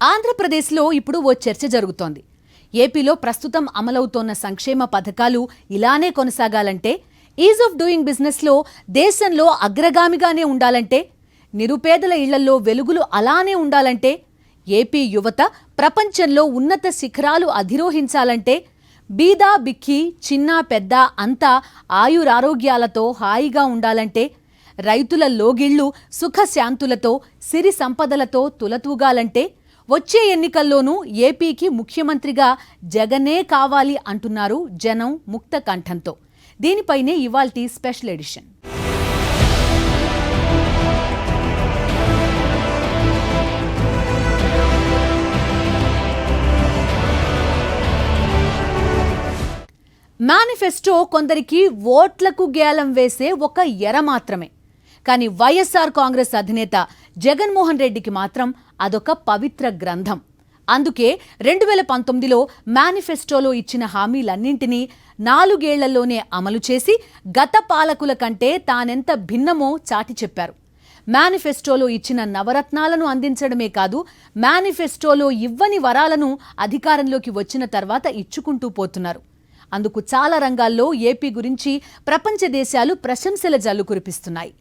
ఆంధ్రప్రదేశ్లో ఇప్పుడు ఓ చర్చ జరుగుతోంది. ఏపీలో ప్రస్తుతం అమలవుతోన్న సంక్షేమ పథకాలు ఇలానే కొనసాగాలంటే, ఈజ్ ఆఫ్ డూయింగ్ బిజినెస్లో దేశంలో అగ్రగామిగానే ఉండాలంటే, నిరుపేదల ఇళ్లలో వెలుగులు అలానే ఉండాలంటే, ఏపీ యువత ప్రపంచంలో ఉన్నత శిఖరాలు అధిరోహించాలంటే, బీదా బిక్కి చిన్న పెద్ద అంతా ఆయురారోగ్యాలతో హాయిగా ఉండాలంటే, రైతుల లోగిళ్లు సుఖశాంతులతో సిరి సంపదలతో తులతూగాలంటే, వచ్చే ఎన్నికల్లోనూ ఏపీకి ముఖ్యమంత్రిగా జగనే కావాలి అంటున్నారు జనం ముక్త కంఠంతో. దీనిపైనే ఇవాల్టి స్పెషల్ ఎడిషన్. మేనిఫెస్టో కొందరికి ఓట్లకు గేలం వేసే ఒక ఎర మాత్రమే. కానీ వైఎస్ఆర్ కాంగ్రెస్ అధినేత జగన్మోహన్ రెడ్డికి మాత్రం అదొక పవిత్ర గ్రంథం. అందుకే 2019లో మేనిఫెస్టోలో ఇచ్చిన హామీలన్నింటినీ 4 ఏళ్లలోనే అమలు చేసి గత పాలకుల కంటే తానెంత భిన్నమో చాటి చెప్పారు. మేనిఫెస్టోలో ఇచ్చిన నవరత్నాలను అందించడమే కాదు, మేనిఫెస్టోలో ఇవ్వని వరాలను అధికారంలోకి వచ్చిన తర్వాత ఇచ్చుకుంటూ పోతున్నారు. అందుకు చాలా రంగాల్లో ఏపీ గురించి ప్రపంచ దేశాలు ప్రశంసల జల్లు కురిపిస్తున్నాయి.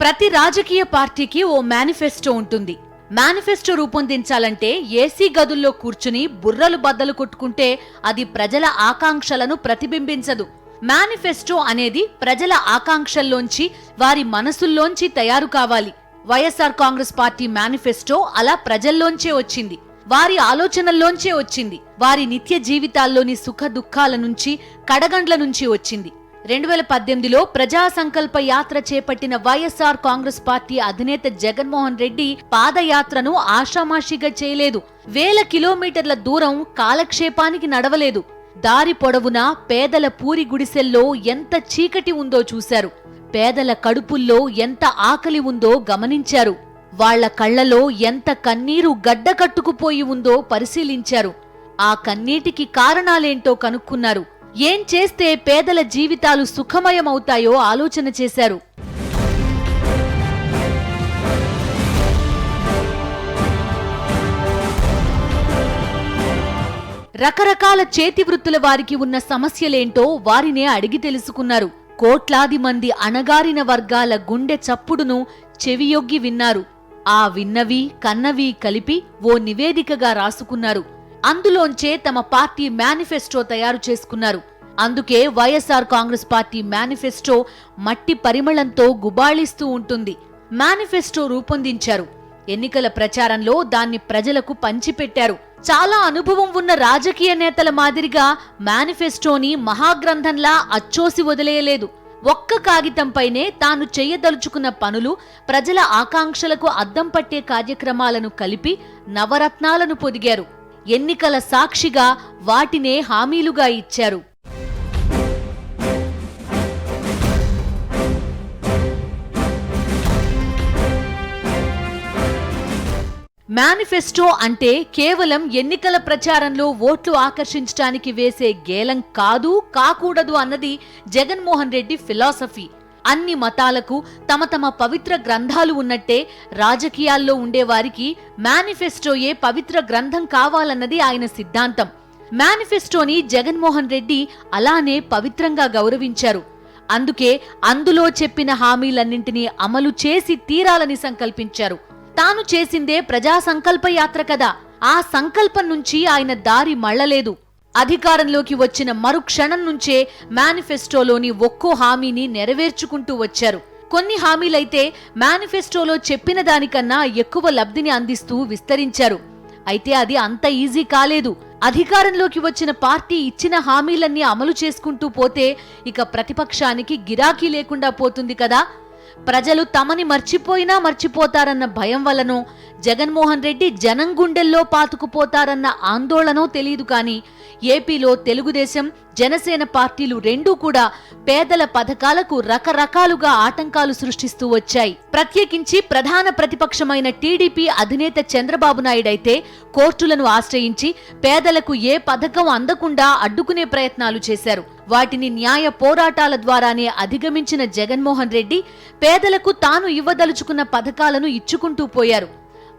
ప్రతి రాజకీయ పార్టీకి ఓ మేనిఫెస్టో ఉంటుంది. మేనిఫెస్టో రూపొందించాలంటే ఏసీ గదుల్లో కూర్చుని బుర్రలు బద్దలు కొట్టుకుంటే అది ప్రజల ఆకాంక్షలను ప్రతిబింబించదు. మేనిఫెస్టో అనేది ప్రజల ఆకాంక్షల్లోంచి, వారి మనసుల్లోంచి తయారు కావాలి. వైఎస్ఆర్ కాంగ్రెస్ పార్టీ మేనిఫెస్టో అలా ప్రజల్లోంచే వచ్చింది, వారి ఆలోచనల్లోంచే వచ్చింది, వారి నిత్య జీవితాల్లోని సుఖ దుఃఖాల నుంచి, కడగండ్ల నుంచి వచ్చింది. 2018లో ప్రజా సంకల్ప యాత్ర చేపట్టిన వైఎస్ఆర్ కాంగ్రెస్ పార్టీ అధినేత జగన్మోహన్ రెడ్డి పాదయాత్రను ఆషామాషిగా చేయలేదు. 1000 కిలోమీటర్ల దూరం కాలక్షేపానికి నడవలేదు. దారి పొడవునా పేదల పూరి గుడిసెల్లో ఎంత చీకటి ఉందో చూశారు. పేదల కడుపుల్లో ఎంత ఆకలి ఉందో గమనించారు. వాళ్ల కళ్లలో ఎంత కన్నీరు గడ్డకట్టుకుపోయి ఉందో పరిశీలించారు. ఆ కన్నీటికి కారణాలేంటో కనుక్కున్నారు. ఏం చేస్తే పేదల జీవితాలు సుఖమయమవుతాయో ఆలోచన చేశారు. రకరకాల చేతి వృత్తుల వారికి ఉన్న సమస్యలేంటో వారినే అడిగి తెలుసుకున్నారు. కోట్లాది మంది అణగారిన వర్గాల గుండె చప్పుడును చెవియొగ్గి విన్నారు. ఆ విన్నవి కన్నవి కలిపి ఓ నివేదికగా రాసుకున్నారు. అందులోంచే తమ పార్టీ మేనిఫెస్టో తయారు చేసుకున్నారు. అందుకే వైఎస్ఆర్ కాంగ్రెస్ పార్టీ మేనిఫెస్టో మట్టి పరిమళంతో గుబాళిస్తూ ఉంటుంది. మేనిఫెస్టో రూపొందించారు. ఎన్నికల ప్రచారంలో దాన్ని ప్రజలకు పంచిపెట్టారు. చాలా అనుభవం ఉన్న రాజకీయ నేతల మాదిరిగా మేనిఫెస్టోని మహాగ్రంథంలా అచ్చోసి వదిలేయలేదు. ఒక్క కాగితంపైనే తాను చేయదలుచుకున్న పనులు, ప్రజల ఆకాంక్షలకు అద్దం పట్టే కార్యక్రమాలను కలిపి నవరత్నాలను పొదిగారు. ఎన్నికల సాక్షిగా వాటినే హామీలుగా ఇచ్చారు. మేనిఫెస్టో అంటే కేవలం ఎన్నికల ప్రచారంలో ఓట్లు ఆకర్షించడానికి వేసే గేలం కాదు, కాకూడదు అన్నది జగన్మోహన్ రెడ్డి ఫిలాసఫీ. అన్ని మతాలకు తమ తమ పవిత్ర గ్రంథాలు ఉన్నట్టే రాజకీయాల్లో ఉండేవారికి మేనిఫెస్టోయే పవిత్ర గ్రంథం కావాలన్నది ఆయన సిద్ధాంతం. మేనిఫెస్టోని జగన్మోహన్ రెడ్డి అలానే పవిత్రంగా గౌరవించారు. అందుకే అందులో చెప్పిన హామీలన్నింటినీ అమలు చేసి తీరాలని సంకల్పించారు. తాను చేసిందే ప్రజా సంకల్ప యాత్ర కదా. ఆ సంకల్పం నుంచి ఆయన దారి మళ్లలేదు. అధికారంలోకి వచ్చిన మరుక్షణం నుంచే మేనిఫెస్టోలోని ఒక్కో హామీని నెరవేర్చుకుంటూ వచ్చారు. కొన్ని హామీలైతే మేనిఫెస్టోలో చెప్పిన దానికన్నా ఎక్కువ లబ్ధిని అందిస్తూ విస్తరించారు. అయితే అది అంత ఈజీ కాలేదు. అధికారంలోకి వచ్చిన పార్టీ ఇచ్చిన హామీలన్నీ అమలు చేసుకుంటూ పోతే ఇక ప్రతిపక్షానికి గిరాకీ లేకుండా పోతుంది కదా. ప్రజలు తమని మర్చిపోయినా మర్చిపోతారన్న భయం వల్లనో, జగన్మోహన్ రెడ్డి జనం గుండెల్లో పాతుకుపోతారన్న ఆందోళనో తెలియదు. కానీ ఏపీలో తెలుగుదేశం, జనసేన పార్టీలు రెండూ కూడా పేదల పథకాలకు రకరకాలుగా ఆటంకాలు సృష్టిస్తూ వచ్చాయి. ప్రత్యేకించి ప్రధాన ప్రతిపక్షమైన టీడీపీ అధినేత చంద్రబాబు నాయుడైతే కోర్టులను ఆశ్రయించి పేదలకు ఏ పథకం అందకుండా అడ్డుకునే ప్రయత్నాలు చేశారు. వాటిని న్యాయ పోరాటాల ద్వారానే అధిగమించిన జగన్మోహన్ రెడ్డి పేదలకు తాను ఇవ్వదలుచుకున్న పథకాలను ఇచ్చుకుంటూ పోయారు.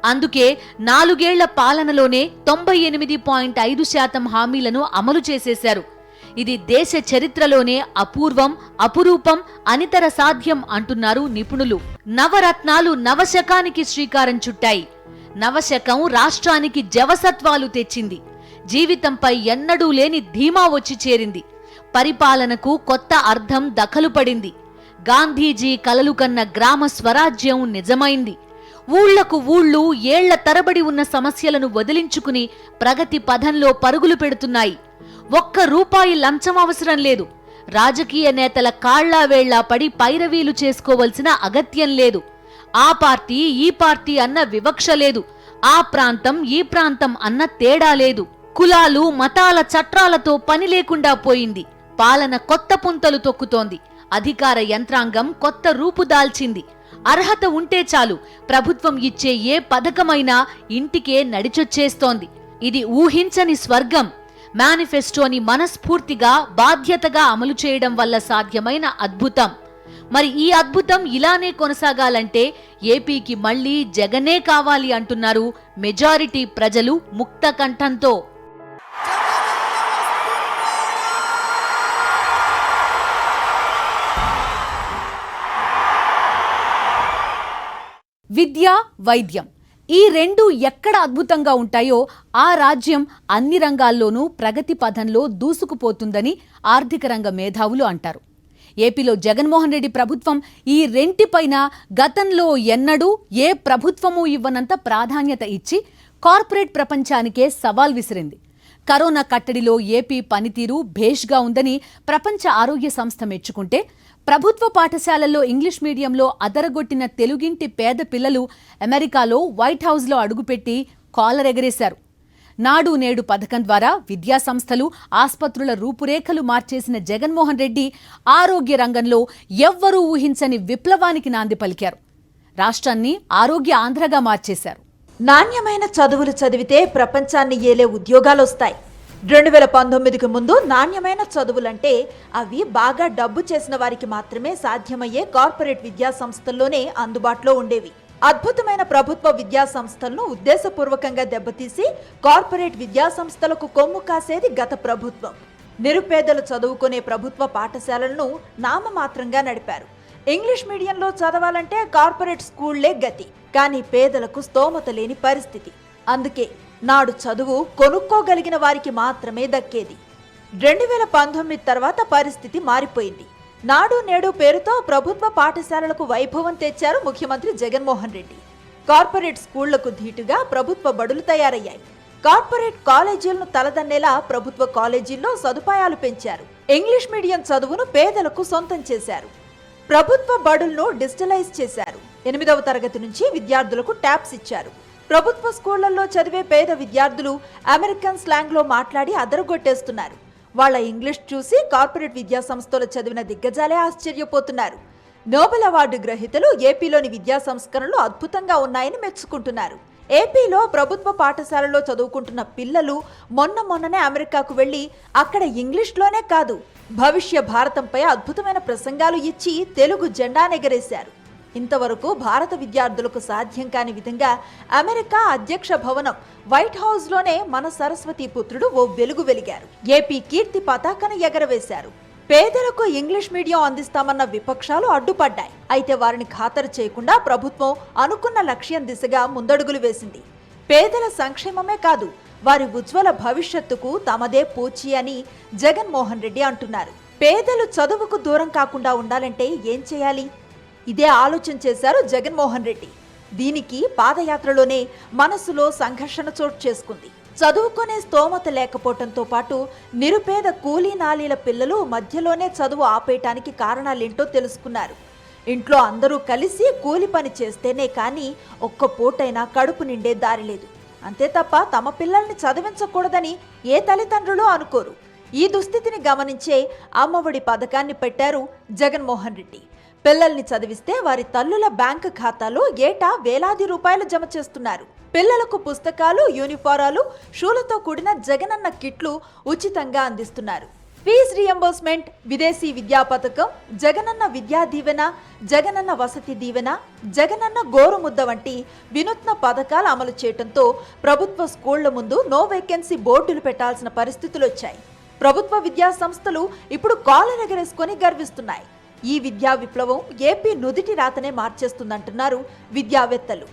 అందుకే 4 ఏళ్ల పాలనలోనే 98.5% హామీలను అమలు చేసేశారు. ఇది దేశ చరిత్రలోనే అపూర్వం, అపురూపం, అనితర సాధ్యం అంటున్నారు నిపుణులు. నవరత్నాలు నవశకానికి శ్రీకారం చుట్టాయి. నవశకం రాష్ట్రానికి జవసత్వాలు తెచ్చింది. జీవితంపై ఎన్నడూ లేని ధీమా వచ్చి చేరింది. పరిపాలనకు కొత్త అర్థం దఖలుపడింది. గాంధీజీ కలలు కన్న గ్రామ స్వరాజ్యం నిజమైంది. ఊళ్లకు ఊళ్ళు ఏళ్ల తరబడి ఉన్న సమస్యలను వదిలించుకుని ప్రగతి పథంలో పరుగులు పెడుతున్నాయి. ₹1 లంచం అవసరం లేదు. రాజకీయ నేతల కాళ్లా వేళ్లా పడి పైరవీలు చేసుకోవలసిన అగత్యం లేదు. ఆ పార్టీ ఈ పార్టీ అన్న వివక్ష లేదు. ఆ ప్రాంతం ఈ ప్రాంతం అన్న తేడా లేదు. కులాలు మతాల చట్రాలతో పని లేకుండా పోయింది. పాలన కొత్త పుంతలు తొక్కుతోంది. అధికార యంత్రాంగం కొత్త రూపు దాల్చింది. అర్హత ఉంటే చాలు, ప్రభుత్వం ఇచ్చే ఏ పథకమైనా ఇంటికే నడిచొచ్చేస్తోంది. ఇది ఊహించని స్వర్గం. మేనిఫెస్టోని మనస్ఫూర్తిగా బాధ్యతగా అమలు చేయడం వల్ల సాధ్యమైన అద్భుతం. మరి ఈ అద్భుతం ఇలానే కొనసాగాలంటే ఏపీకి మళ్లీ జగనే కావాలి అంటున్నారు మెజారిటీ ప్రజలు ముక్త కంఠంతో. విద్య, వైద్యం ఈ రెండు ఎక్కడ అద్భుతంగా ఉంటాయో ఆ రాజ్యం అన్ని రంగాల్లోనూ ప్రగతి పథంలో దూసుకుపోతుందని ఆర్థిక రంగ మేధావులు అంటారు. ఏపీలో జగన్మోహన్ రెడ్డి ప్రభుత్వం ఈ రెంటిపైన గతంలో ఎన్నడూ ఏ ప్రభుత్వమూ ఇవ్వనంత ప్రాధాన్యత ఇచ్చి కార్పొరేట్ ప్రపంచానికే సవాల్ విసిరింది. కరోనా కట్టడిలో ఏపీ పనితీరు భేష్గా ఉందని ప్రపంచ ఆరోగ్య సంస్థ మెచ్చుకుంటే, ప్రభుత్వ పాఠశాలల్లో ఇంగ్లీష్ మీడియంలో అదరగొట్టిన తెలుగింటి పేద పిల్లలు అమెరికాలో వైట్ హౌస్లో అడుగుపెట్టి కాలర్ ఎగరేశారు. నాడు నేడు పథకం ద్వారా విద్యా సంస్థలు, ఆస్పత్రుల రూపురేఖలు మార్చేసిన జగన్మోహన్ రెడ్డి ఆరోగ్య రంగంలో ఎవ్వరూ ఊహించని విప్లవానికి నాంది పలికారు. రాష్ట్రాన్ని ఆరోగ్య ఆంధ్రగా మార్చేశారు. నాణ్యమైన చదువులు చదివితే ప్రపంచాన్ని ఏలే ఉద్యోగాలొస్తాయి. 2019కు ముందు నాణ్యమైన చదువులంటే అవి బాగా డబ్బు చేసిన వారికి మాత్రమే సాధ్యమయ్యే కార్పొరేట్ విద్యా సంస్థల్లోనే అందుబాటులో ఉండేవి. అద్భుతమైన ప్రభుత్వ విద్యా సంస్థలను ఉద్దేశపూర్వకంగా దెబ్బతీసి కార్పొరేట్ విద్యా సంస్థలకు కొమ్ము కాసేది గత ప్రభుత్వం. నిరుపేదలు చదువుకునే ప్రభుత్వ పాఠశాలలను నామమాత్రంగా నడిపారు. ఇంగ్లీష్ మీడియంలో చదవాలంటే కార్పొరేట్ స్కూళ్లే గతి. కానీ పేదలకు స్తోమత లేని పరిస్థితి. అందుకే నాడు చదువు కొనుక్కోగలిగిన వారికి మాత్రమే దక్కేది. 2019 తర్వాత పరిస్థితి మారిపోయింది. నాడు నేడు పేరుతో ప్రభుత్వ పాఠశాలలకు వైభవం తెచ్చారు ముఖ్యమంత్రి జగన్మోహన్ రెడ్డి. కార్పొరేట్ స్కూళ్లకు ధీటుగా ప్రభుత్వ బడులు తయారయ్యాయి. కార్పొరేట్ కాలేజీలను తలదన్నేలా ప్రభుత్వ కాలేజీల్లో సదుపాయాలు పెంచారు. ఇంగ్లీష్ మీడియం చదువును పేదలకు సొంతం చేశారు. ప్రభుత్వ బడులను డిజిటలైజ్ చేశారు. 8వ తరగతి నుంచి విద్యార్థులకు ట్యాబ్స్ ఇచ్చారు. ప్రభుత్వ స్కూళ్లలో చదివే పేద విద్యార్థులు అమెరికన్ స్లాంగ్లో మాట్లాడి అదరగొట్టేస్తున్నారు. వాళ్ల ఇంగ్లీష్ చూసి కార్పొరేట్ విద్యా సంస్థలు చదివిన దిగ్గజాలే ఆశ్చర్యపోతున్నారు. నోబెల్ అవార్డు గ్రహీతలు ఏపీలోని విద్యా సంస్కరణలు అద్భుతంగా ఉన్నాయని మెచ్చుకుంటున్నారు. ఏపీలో ప్రభుత్వ పాఠశాలలో చదువుకుంటున్న పిల్లలు మొన్ననే అమెరికాకు వెళ్లి అక్కడ ఇంగ్లీష్లోనే కాదు, భవిష్య భారతంపై అద్భుతమైన ప్రసంగాలు ఇచ్చి తెలుగు జెండానెగరేశారు. ఇంతవరకు భారత విద్యార్థులకు సాధ్యం కాని విధంగా అమెరికా అధ్యక్ష భవనం వైట్ హౌస్ లోనే మన సరస్వతి పుత్రుడు ఓ వెలుగు వెలిగారు. ఏపీ కీర్తి పతాకను ఎగరవేశారు. పేదలకు ఇంగ్లీష్ మీడియం అందిస్తామన్న విపక్షాలు అడ్డుపడ్డాయి. అయితే వారిని ఖాతరు చేయకుండా ప్రభుత్వం అనుకున్న లక్ష్యం దిశగా ముందడుగులు వేసింది. పేదల సంక్షేమమే కాదు, వారి ఉజ్వల భవిష్యత్తుకు తమదే పూచి అని జగన్మోహన్ రెడ్డి అంటున్నారు. పేదలు చదువుకు దూరం కాకుండా ఉండాలంటే ఏం చేయాలి? ఇదే ఆలోచన చేశారు జగన్మోహన్ రెడ్డి. దీనికి పాదయాత్రలోనే మనసులో సంఘర్షణ చోటు చేసుకుంది. చదువుకునే స్తోమత లేకపోవడంతో పాటు నిరుపేద కూలీ నాలీల పిల్లలు మధ్యలోనే చదువు ఆపేయటానికి కారణాలేంటో తెలుసుకున్నారు. ఇంట్లో అందరూ కలిసి కూలి పని చేస్తేనే కానీ ఒక్క పూటైనా కడుపు నిండే దారి లేదు. అంతే తప్ప తమ పిల్లల్ని చదివించకూడదని ఏ తల్లిదండ్రులు అనుకోరు. ఈ దుస్థితిని గమనించే అమ్మఒడి పథకాన్ని పెట్టారు జగన్మోహన్ రెడ్డి. పిల్లల్ని చదివిస్తే వారి తల్లుల బ్యాంకు ఖాతాలో ఏటా వేలాది రూపాయలు జమ చేస్తున్నారు. పిల్లలకు పుస్తకాలు, యూనిఫారాలు, షూలతో కూడిన జగనన్న కిట్లు ఉచితంగా అందిస్తున్నారు. ఫీజ్ రియంబర్స్మెంట్, విదేశీ విద్యా పథకం, జగనన్న విద్యా దీవెన, జగనన్న వసతి దీవెన, జగనన్న గోరుముద్ద వంటి వినూత్న పథకాలు అమలు చేయడంతో ప్రభుత్వ స్కూళ్ల ముందు నో వేకెన్సీ బోర్డులు పెట్టాల్సిన పరిస్థితులు వచ్చాయి. ప్రభుత్వ విద్యా సంస్థలు ఇప్పుడు కాలర్ ఎగరేసుకొని గర్విస్తున్నాయి. ఈ విద్యా విప్లవం ఏపీ నుదిటి రాతనే మార్చేస్తుందంటున్నారు విద్యావేత్తలు.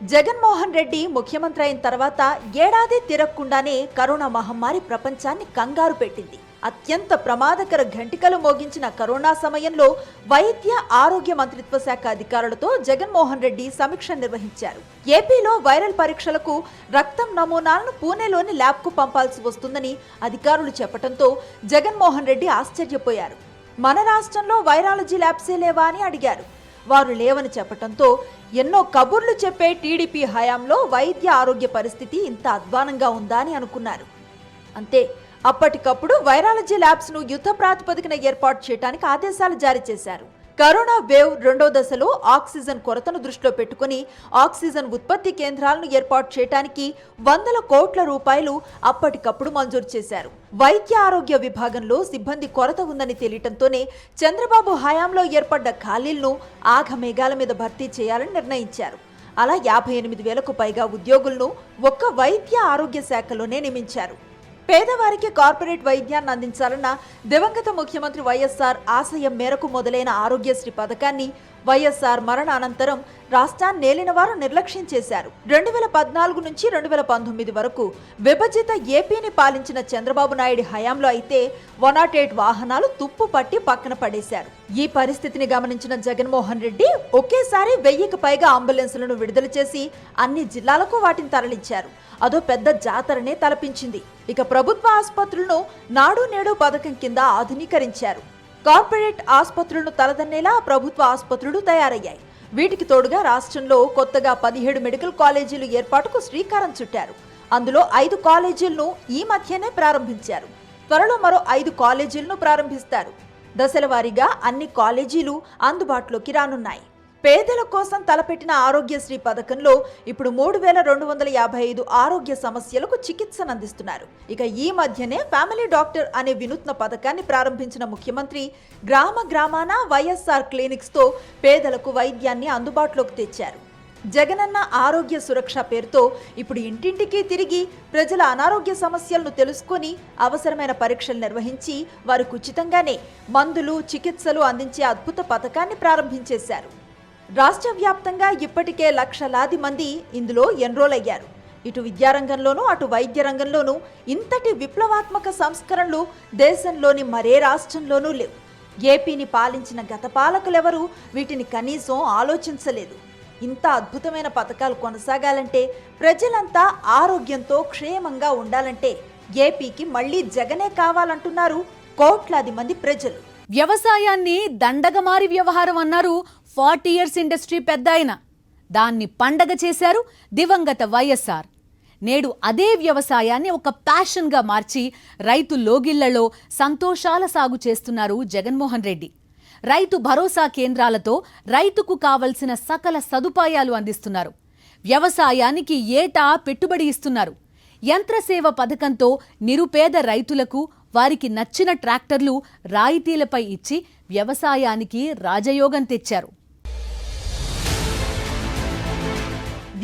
జగన్మోహన్ రెడ్డి ముఖ్యమంత్రి అయిన తర్వాత ఏడాది తిరగకుండానే కరోనా మహమ్మారి ప్రపంచాన్ని కంగారు పెట్టింది. అత్యంత ప్రమాదకర ఘంటికలు మోగించిన కరోనా సమయంలో వైద్య ఆరోగ్య మంత్రిత్వ శాఖ అధికారులతో జగన్మోహన్ రెడ్డి సమీక్ష నిర్వహించారు. ఏపీలో వైరల్ పరీక్షలకు రక్తం నమూనాలను పూణేలోని ల్యాబ్కు పంపాల్సి వస్తుందని అధికారులు చెప్పడంతో జగన్మోహన్ రెడ్డి ఆశ్చర్యపోయారు. మన రాష్ట్రంలో వైరాలజీ ల్యాబ్సే లేవా అని అడిగారు. వారు లేవని చెప్పడంతో ఎన్నో కబుర్లు చెప్పే టీడీపీ హయాంలో వైద్య ఆరోగ్య పరిస్థితి ఇంత అధ్వానంగా ఉందా అని అనుకున్నారు. అంతే, అప్పటికప్పుడు వైరాలజీ ల్యాబ్స్ ను యుద్ధ ప్రాతిపదికన ఏర్పాటు చేయడానికి ఆదేశాలు జారీ చేశారు. కరోనా వేవ్ రెండో దశలో ఆక్సిజన్ కొరతను దృష్టిలో పెట్టుకుని ఆక్సిజన్ ఉత్పత్తి కేంద్రాలను ఏర్పాటు చేయడానికి 100 కోట్ల రూపాయలు అప్పటికప్పుడు మంజూరు చేశారు. వైద్య ఆరోగ్య విభాగంలో సిబ్బంది కొరత ఉందని తెలియటంతోనే చంద్రబాబు హయాంలో ఏర్పడ్డ ఖాళీలను ఆఘమేఘాల మీద భర్తీ చేయాలని నిర్ణయించారు. అలా 58,000కు పైగా ఉద్యోగులను ఒక్క వైద్య ఆరోగ్య శాఖలోనే నియమించారు. పేదవారికి కార్పొరేట్ వైద్యాన్ని అందించాలన్న దివంగత ముఖ్యమంత్రి వైఎస్ఆర్ ఆశయం మేరకు మొదలైన ఆరోగ్యశ్రీ పథకాన్ని వైఎస్ఆర్ మరణానంతరం రాష్ట్రాన్ని నేలిన వారు నిర్లక్ష్యం చేశారు. 2014 నుంచి 2019 వరకు విభజిత ఏపీని పాలించిన చంద్రబాబు నాయుడు హయాంలో అయితే 108 వాహనాలు తుప్పు పట్టి పక్కన పడేశారు. ఈ పరిస్థితిని గమనించిన జగన్మోహన్ రెడ్డి ఒకేసారి 1000కి పైగా అంబులెన్సులను విడుదల చేసి అన్ని జిల్లాలకు వాటిని తరలించారు. అదో పెద్ద జాతరనే తలపించింది. ఇక ప్రభుత్వ ఆసుపత్రులను నాడు నేడు పథకం కింద ఆధునీకరించారు. కార్పొరేట్ ఆసుపత్రులను తలదన్నేలా ప్రభుత్వ ఆసుపత్రులు తయారయ్యాయి. వీటికి తోడుగా రాష్ట్రంలో కొత్తగా 17 మెడికల్ కాలేజీలు ఏర్పాటుకు శ్రీకారం చుట్టారు. అందులో 5 కాలేజీలను ఈ మధ్యనే ప్రారంభించారు. త్వరలో మరో 5 కాలేజీలను ప్రారంభిస్తారు. దశల వారీగా అన్ని కాలేజీలు అందుబాటులోకి రానున్నాయి. పేదల కోసం తలపెట్టిన ఆరోగ్యశ్రీ పథకంలో ఇప్పుడు 3,255 ఆరోగ్య సమస్యలకు చికిత్సను అందిస్తున్నారు. ఇక ఈ మధ్యనే ఫ్యామిలీ డాక్టర్ అనే వినూత్న పథకాన్ని ప్రారంభించిన ముఖ్యమంత్రి గ్రామ గ్రామాన వైఎస్ఆర్ క్లినిక్స్తో పేదలకు వైద్యాన్ని అందుబాటులోకి తెచ్చారు. జగనన్న ఆరోగ్య సురక్ష పేరుతో ఇప్పుడు ఇంటింటికి తిరిగి ప్రజల అనారోగ్య సమస్యలను తెలుసుకొని అవసరమైన పరీక్షలు నిర్వహించి వారికి ఉచితంగానే మందులు, చికిత్సలు అందించే అద్భుత పథకాన్ని ప్రారంభించేశారు. రాష్ట్ర వ్యాప్తంగా ఇప్పటికే లక్షలాది మంది ఇందులో ఎన్రోల్ అయ్యారు. ఇటు విద్యారంగంలోనూ అటు వైద్య రంగంలోనూ ఇంతటి విప్లవాత్మక సంస్కరణలు దేశంలోని మరే రాష్ట్రంలోనూ లేవు. ఏపీని పాలించిన గత పాలకులెవరూ వీటిని కనీసం ఆలోచించలేదు. ఇంత అద్భుతమైన పథకాలు కొనసాగాలంటే, ప్రజలంతా ఆరోగ్యంతో క్షేమంగా ఉండాలంటే ఏపీకి మళ్లీ జగనే కావాలంటున్నారు కోట్లాది మంది ప్రజలు. వ్యవసాయాన్ని దండగమారి వ్యవహారం అన్నారు 40 ఇయర్స్ ఇండస్ట్రీ పెద్ద ఆయన. దాన్ని పండగ చేశారు దివంగత వైఎస్ఆర్. నేడు అదే వ్యవసాయాన్ని ఒక ప్యాషన్గా మార్చి రైతు లోగిళ్లలో సంతోషాల సాగు చేస్తున్నారు జగన్మోహన్ రెడ్డి. రైతు భరోసా కేంద్రాలతో రైతుకు కావలసిన సకల సదుపాయాలు అందిస్తున్నారు. వ్యవసాయానికి ఏటా పెట్టుబడి ఇస్తున్నారు. యంత్రసేవ పథకంతో నిరుపేద రైతులకు వారికి నచ్చిన ట్రాక్టర్లు రాయితీలపై ఇచ్చి వ్యవసాయానికి రాజయోగం తెచ్చారు.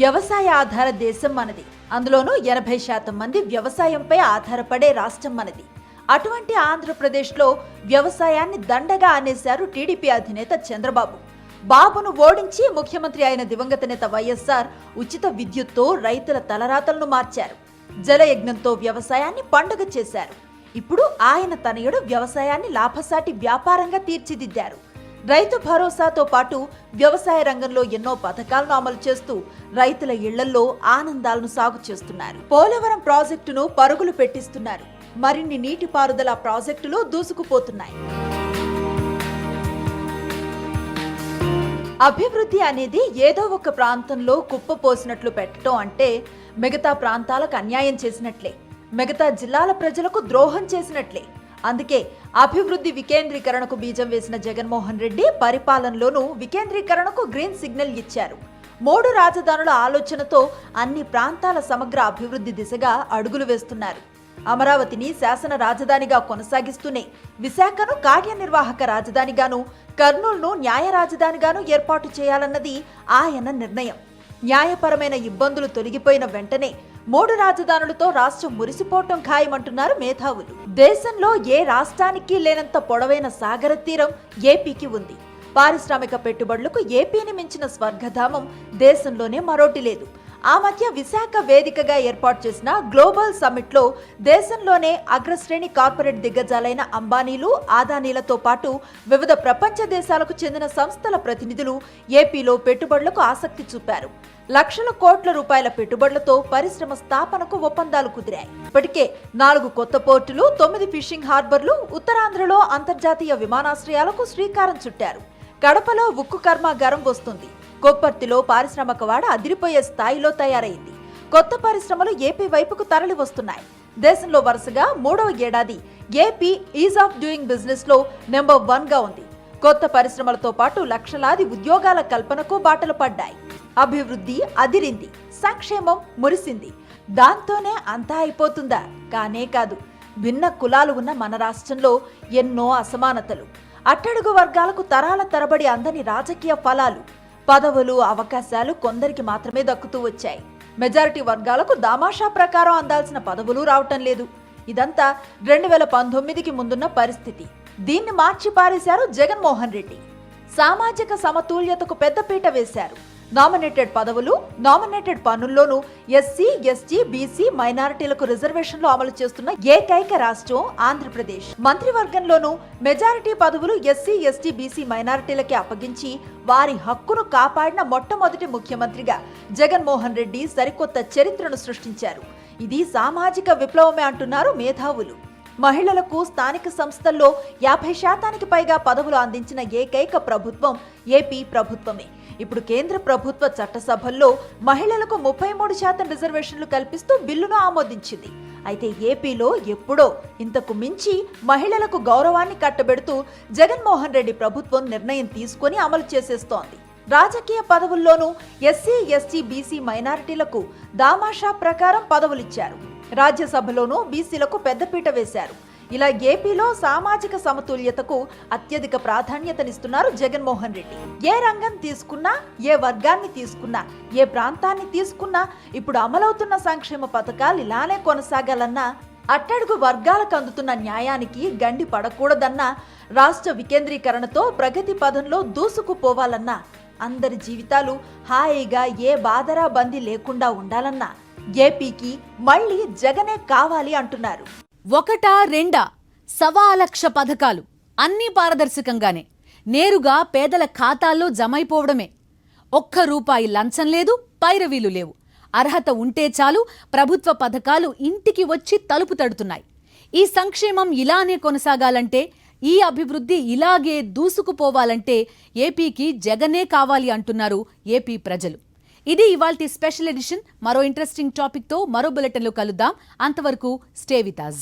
వ్యవసాయ ఆధార దేశం మనది. అందులోనూ 80% మంది వ్యవసాయంపై ఆధారపడే రాష్ట్రం మనది. అటువంటి ఆంధ్రప్రదేశ్లో వ్యవసాయాన్ని దండగా అనేశారు టీడీపీ అధినేత చంద్రబాబు. బాబును ఓడించి ముఖ్యమంత్రి అయిన దివంగత నేత వైఎస్ఆర్ ఉచిత విద్యుత్తో రైతుల తలరాతలను మార్చారు. జలయజ్ఞంతో వ్యవసాయాన్ని పండుగ చేశారు. ఇప్పుడు ఆయన తనయుడు వ్యవసాయాన్ని లాభసాటి వ్యాపారంగా తీర్చిదిద్దారు. రైతు భరోసాతో పాటు వ్యవసాయ రంగంలో ఎన్నో పథకాలను అమలు చేస్తూ రైతుల ఇళ్లల్లో ఆనందాలను సాగు చేస్తున్నారు. పోలవరం ప్రాజెక్టును పరుగులు పెట్టిస్తున్నారు. మరిన్ని నీటిపారుదల ప్రాజెక్టులు దూసుకుపోతున్నాయి. అభివృద్ధి అనేది ఏదో ఒక ప్రాంతంలో కుప్పపోసినట్లు పెట్టడం అంటే మిగతా ప్రాంతాలకు అన్యాయం చేసినట్లే, మిగతా జిల్లాల ప్రజలకు ద్రోహం చేసినట్లే. అందుకే అభివృద్ధి వికేంద్రీకరణకు బీజం వేసిన జగన్మోహన్ రెడ్డి పరిపాలనలోనూ వికేంద్రీకరణకు గ్రీన్ సిగ్నల్ ఇచ్చారు. 3 రాజధానుల ఆలోచనతో అన్ని ప్రాంతాల సమగ్ర అభివృద్ధి దిశగా అడుగులు వేస్తున్నారు. అమరావతిని శాసన రాజధానిగా కొనసాగిస్తూనే విశాఖను కార్యనిర్వాహక రాజధానిగాను, కర్నూలును న్యాయ రాజధానిగాను ఏర్పాటు చేయాలన్నది ఆయన నిర్ణయం. న్యాయపరమైన ఇబ్బందులు తొలగిపోయిన వెంటనే 3 రాజధానులతో రాష్ట్రం మురిసిపోవటం ఖాయమంటున్నారు మేధావులు. దేశంలో ఏ రాష్ట్రానికి లేనంత పొడవైన సాగర తీరం ఏపీకి ఉంది. పారిశ్రామిక పెట్టుబడులకు ఏపీని మించిన స్వర్గధామం దేశంలోనే మరోటి లేదు. ఆ మధ్య విశాఖ వేదికగా ఏర్పాటు చేసిన గ్లోబల్ సమ్మిట్లో దేశంలోనే అగ్రశ్రేణి కార్పొరేట్ దిగ్గజాలైన అంబానీలు, ఆదానీలతో పాటు వివిధ ప్రపంచ దేశాలకు చెందిన సంస్థల ప్రతినిధులు ఏపీలో పెట్టుబడులకు ఆసక్తి చూపారు. లక్షల కోట్ల రూపాయల పెట్టుబడులతో పరిశ్రమ స్థాపనకు ఒప్పందాలు కుదిరాయి. ఇప్పటికే 4 కొత్త పోర్టులు, 9 ఫిషింగ్ హార్బర్లు, ఉత్తరాంధ్రలో అంతర్జాతీయ విమానాశ్రయాలకు శ్రీకారం చుట్టారు. కడపలో ఉక్కు కర్మాగారం వస్తుంది. కొప్పర్తిలో పారిశ్రామిక వాడ అదిరిపోయే స్థాయిలో తయారైంది. కొత్త పరిశ్రమలు ఏపీ వైపుకు తరలి వస్తున్నాయి. దేశంలో వరుసగా 3వ ఏడాది AP is of doing business లో నెంబర్ 1గా ఉంది. కొత్త పరిశ్రమలతో పాటు లక్షలాది ఉద్యోగాల కల్పనకు బాటలు పడ్డాయి. అభివృద్ధి అదిరింది, సంక్షేమం మురిసింది. దాంతోనే అంతా అయిపోతుందా? కానే కాదు. భిన్న కులాలు ఉన్న మన రాష్ట్రంలో ఎన్నో అసమానతలు, అట్టడుగు వర్గాలకు తరాల తరబడి అందని రాజకీయ ఫలాలు, పదవులు, అవకాశాలు కొందరికి మాత్రమే దక్కుతూ వచ్చాయి. మెజారిటీ వర్గాలకు దామాషా ప్రకారం అందాల్సిన పదవులు రావటం లేదు. ఇదంతా 2019కి ముందున్న పరిస్థితి. దీన్ని మార్చి పారేశారు జగన్మోహన్ రెడ్డి. సామాజిక సమతుల్యతకు పెద్దపీట వేశారు. నామినేటెడ్ పదవులు, నామినేటెడ్ పన్నుల్లోనూ ఎస్సీ, ఎస్టీ, బీసీ, మైనారిటీలకు రిజర్వేషన్లు అమలు చేస్తున్న ఏకైక రాష్ట్రం ఆంధ్రప్రదేశ్. మంత్రివర్గంలోనూ మెజారిటీ పదవులు ఎస్సీ, ఎస్టీ, బీసీ, మైనారిటీలకి అప్పగించి వారి హక్కును కాపాడిన మొట్టమొదటి ముఖ్యమంత్రిగా జగన్మోహన్ రెడ్డి సరికొత్త చరిత్రను సృష్టించారు. ఇది సామాజిక విప్లవమే అంటున్నారు మేధావులు. మహిళలకు స్థానిక సంస్థల్లో 50% పైగా పదవులు అందించిన ఏకైక ప్రభుత్వం ఏపీ ప్రభుత్వమే. ఇప్పుడు కేంద్ర ప్రభుత్వ చట్టసభల్లో మహిళలకు 33% రిజర్వేషన్లు కల్పిస్తూ బిల్లును ఆమోదించింది. అయితే ఏపీలో ఎప్పుడో ఇంతకు మించి మహిళలకు గౌరవాన్ని కట్టబెడుతూ జగన్మోహన్ రెడ్డి ప్రభుత్వం నిర్ణయం తీసుకొని అమలు చేసేస్తోంది. రాజకీయ పదవుల్లోనూ ఎస్సీ, ఎస్టీ, బీసీ, మైనారిటీలకు దామాషా ప్రకారం పదవులిచ్చారు. రాజ్యసభలోనూ బీసీలకు పెద్దపీట వేశారు. ఇలా ఏపీలో సామాజిక సమతుల్యతకు అత్యధిక ప్రాధాన్యతనిస్తున్నారు జగన్మోహన్ రెడ్డి. ఏ రంగం తీసుకున్నా, ఏ వర్గాన్ని తీసుకున్నా, ఏ ప్రాంతాన్ని తీసుకున్నా ఇప్పుడు అమలవుతున్న సంక్షేమ పథకాలు ఇలానే కొనసాగాలన్నా, అట్టడుగు వర్గాలకు అందుతున్న న్యాయానికి గండి పడకూడదన్నా, రాష్ట్ర వికేంద్రీకరణతో ప్రగతి పదంలో దూసుకుపోవాలన్నా, అందరి జీవితాలు హాయిగా ఏ బాధరా బందీ లేకుండా ఉండాలన్నా ఏపీకి మళ్లీ జగనే కావాలి అంటున్నారు. 1, 2 1,00,000 పథకాలు అన్నీ పారదర్శకంగానే నేరుగా పేదల ఖాతాల్లో జమైపోవడమే. ₹1 లంచం లేదు, పైరవీలు లేవు. అర్హత ఉంటే చాలు ప్రభుత్వ పథకాలు ఇంటికి వచ్చి తలుపు తడుతున్నాయి. ఈ సంక్షేమం ఇలానే కొనసాగాలంటే, ఈ అభివృద్ధి ఇలాగే దూసుకుపోవాలంటే ఏపీకి జగనే కావాలి అంటున్నారు ఏపీ ప్రజలు. ఇది ఇవాల్టి స్పెషల్ ఎడిషన్. మరో ఇంట్రెస్టింగ్ టాపిక్తో మరో బులెటిన్లో కలుద్దాం. అంతవరకు స్టే విత్ us.